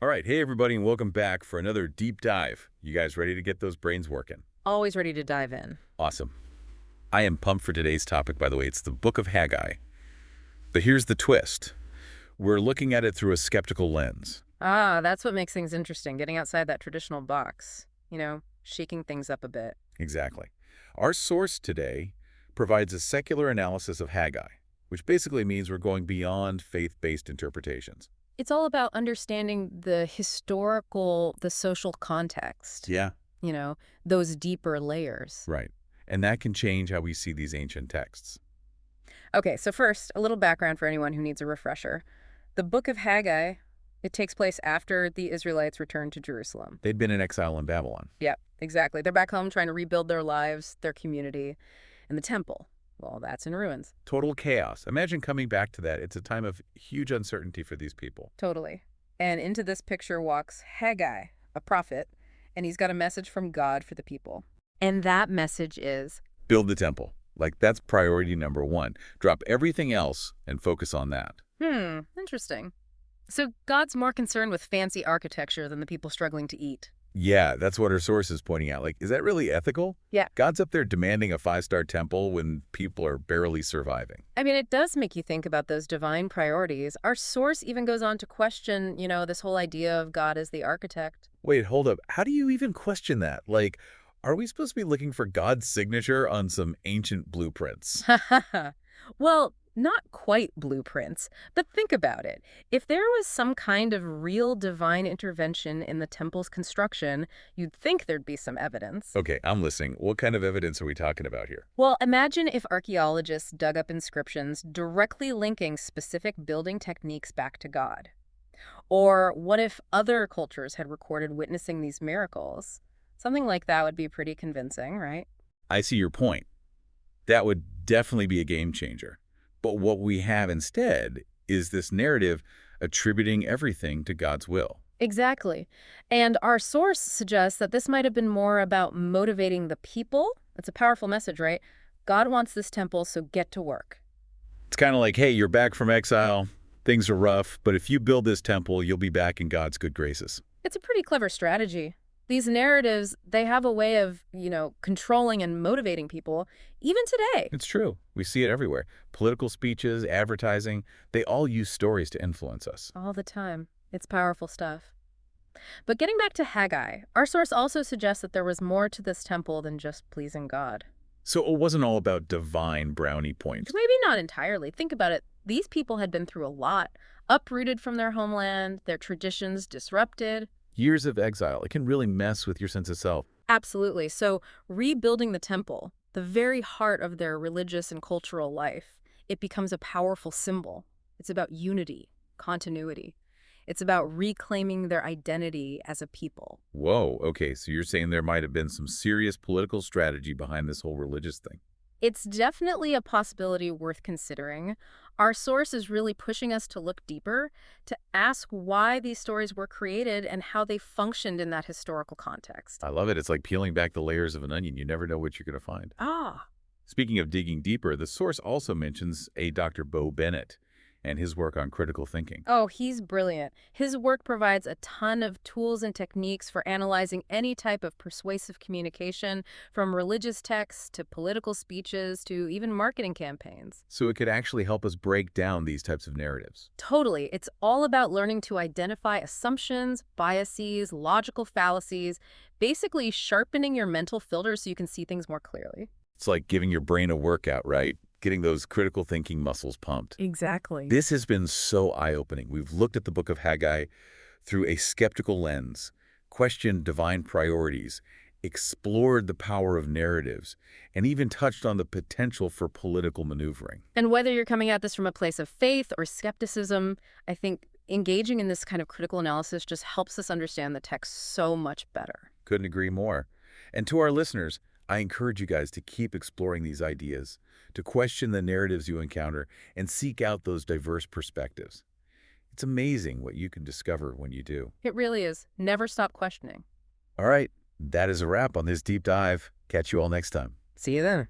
All right, hey everybody, and welcome back for another deep dive. You guys ready to get those brains working? Always ready to dive in. Awesome. I am pumped for today's topic, by the way. It's the Book of Haggai. But here's the twist. We're looking at it through a skeptical lens. Ah, that's what makes things interesting, getting outside that traditional box, shaking things up a bit. Exactly. Our source today provides a secular analysis of Haggai, which basically means we're going beyond faith-based interpretations. It's all about understanding the social context, Yeah, you know, those deeper layers. right. And that can change how we see these ancient texts. Okay, so first, a little background for anyone who needs a refresher. The Book of Haggai, it takes place after the Israelites returned to Jerusalem. They'd been in exile in Babylon. Yep, exactly. They're back home trying to rebuild their lives, their community, and the temple. Well, that's in ruins. Total chaos. Imagine coming back to that. It's a time of huge uncertainty for these people. Totally. And into this picture walks Haggai, a prophet, and he's got a message from God for the people. And that message is, Build the temple. Like, that's priority number one. Drop everything else and focus on that. interesting. So God's more concerned with fancy architecture than the people struggling to eat. Yeah, that's what our source is pointing out. Like, is that really ethical? Yeah. God's up there demanding a five-star temple when people are barely surviving. I mean, it does make you think about those divine priorities. Our source even goes on to question, this whole idea of God as the architect. Wait, hold up. How do you even question that? Like, are we supposed to be looking for God's signature on some ancient blueprints? Well, not quite blueprints, but think about it. If there was some kind of real divine intervention in the temple's construction, you'd think there'd be some evidence. Okay, I'm listening. What kind of evidence are we talking about here? Well, imagine if archaeologists dug up inscriptions directly linking specific building techniques back to God. Or what if other cultures had recorded witnessing these miracles? Something like that would be pretty convincing, right? I see your point. That would definitely be a game changer. But what we have instead is this narrative attributing everything to God's will. Exactly. And our source suggests that this might have been more about motivating the people. It's a powerful message, right? God wants this temple, so get to work. It's kind of like, hey, you're back from exile, things are rough, but if you build this temple, you'll be back in God's good graces. It's a pretty clever strategy. These narratives, they have a way of, controlling and motivating people, even today. It's true. We see it everywhere. Political speeches, advertising, they all use stories to influence us. All the time. It's powerful stuff. But getting back to Haggai, our source also suggests that there was more to this temple than just pleasing God. So it wasn't all about divine brownie points. Maybe not entirely. Think about it. These people had been through a lot, uprooted from their homeland, their traditions disrupted. Years of exile, it can really mess with your sense of self. Absolutely. So rebuilding the temple, the very heart of their religious and cultural life, it becomes a powerful symbol. It's about unity, continuity. It's about reclaiming their identity as a people. Whoa, okay, so you're saying there might have been some serious political strategy behind this whole religious thing. It's definitely a possibility worth considering. Our source is really pushing us to look deeper, to ask why these stories were created and how they functioned in that historical context. I love it. It's like peeling back the layers of an onion. You never know what you're going to find. Ah, Speaking of digging deeper, the source also mentions a Dr. Bo Bennett and his work on critical thinking. oh, he's brilliant. His work provides a ton of tools and techniques for analyzing any type of persuasive communication, from religious texts to political speeches to even marketing campaigns. So it could actually help us break down these types of narratives. Totally. It's all about learning to identify assumptions, biases, logical fallacies, basically sharpening your mental filters so you can see things more clearly. It's like giving your brain a workout, right? Getting those critical thinking muscles pumped. Exactly. This has been so eye-opening. We've looked at the Book of Haggai through a skeptical lens, questioned divine priorities, explored the power of narratives, and even touched on the potential for political maneuvering. And whether you're coming at this from a place of faith or skepticism, I think engaging in this kind of critical analysis just helps us understand the text so much better. Couldn't agree more. And to our listeners, I encourage you guys to keep exploring these ideas, to question the narratives you encounter, and seek out those diverse perspectives. It's amazing what you can discover when you do. It really is. Never stop questioning. All right, that is a wrap on this deep dive. Catch you all next time. See you then.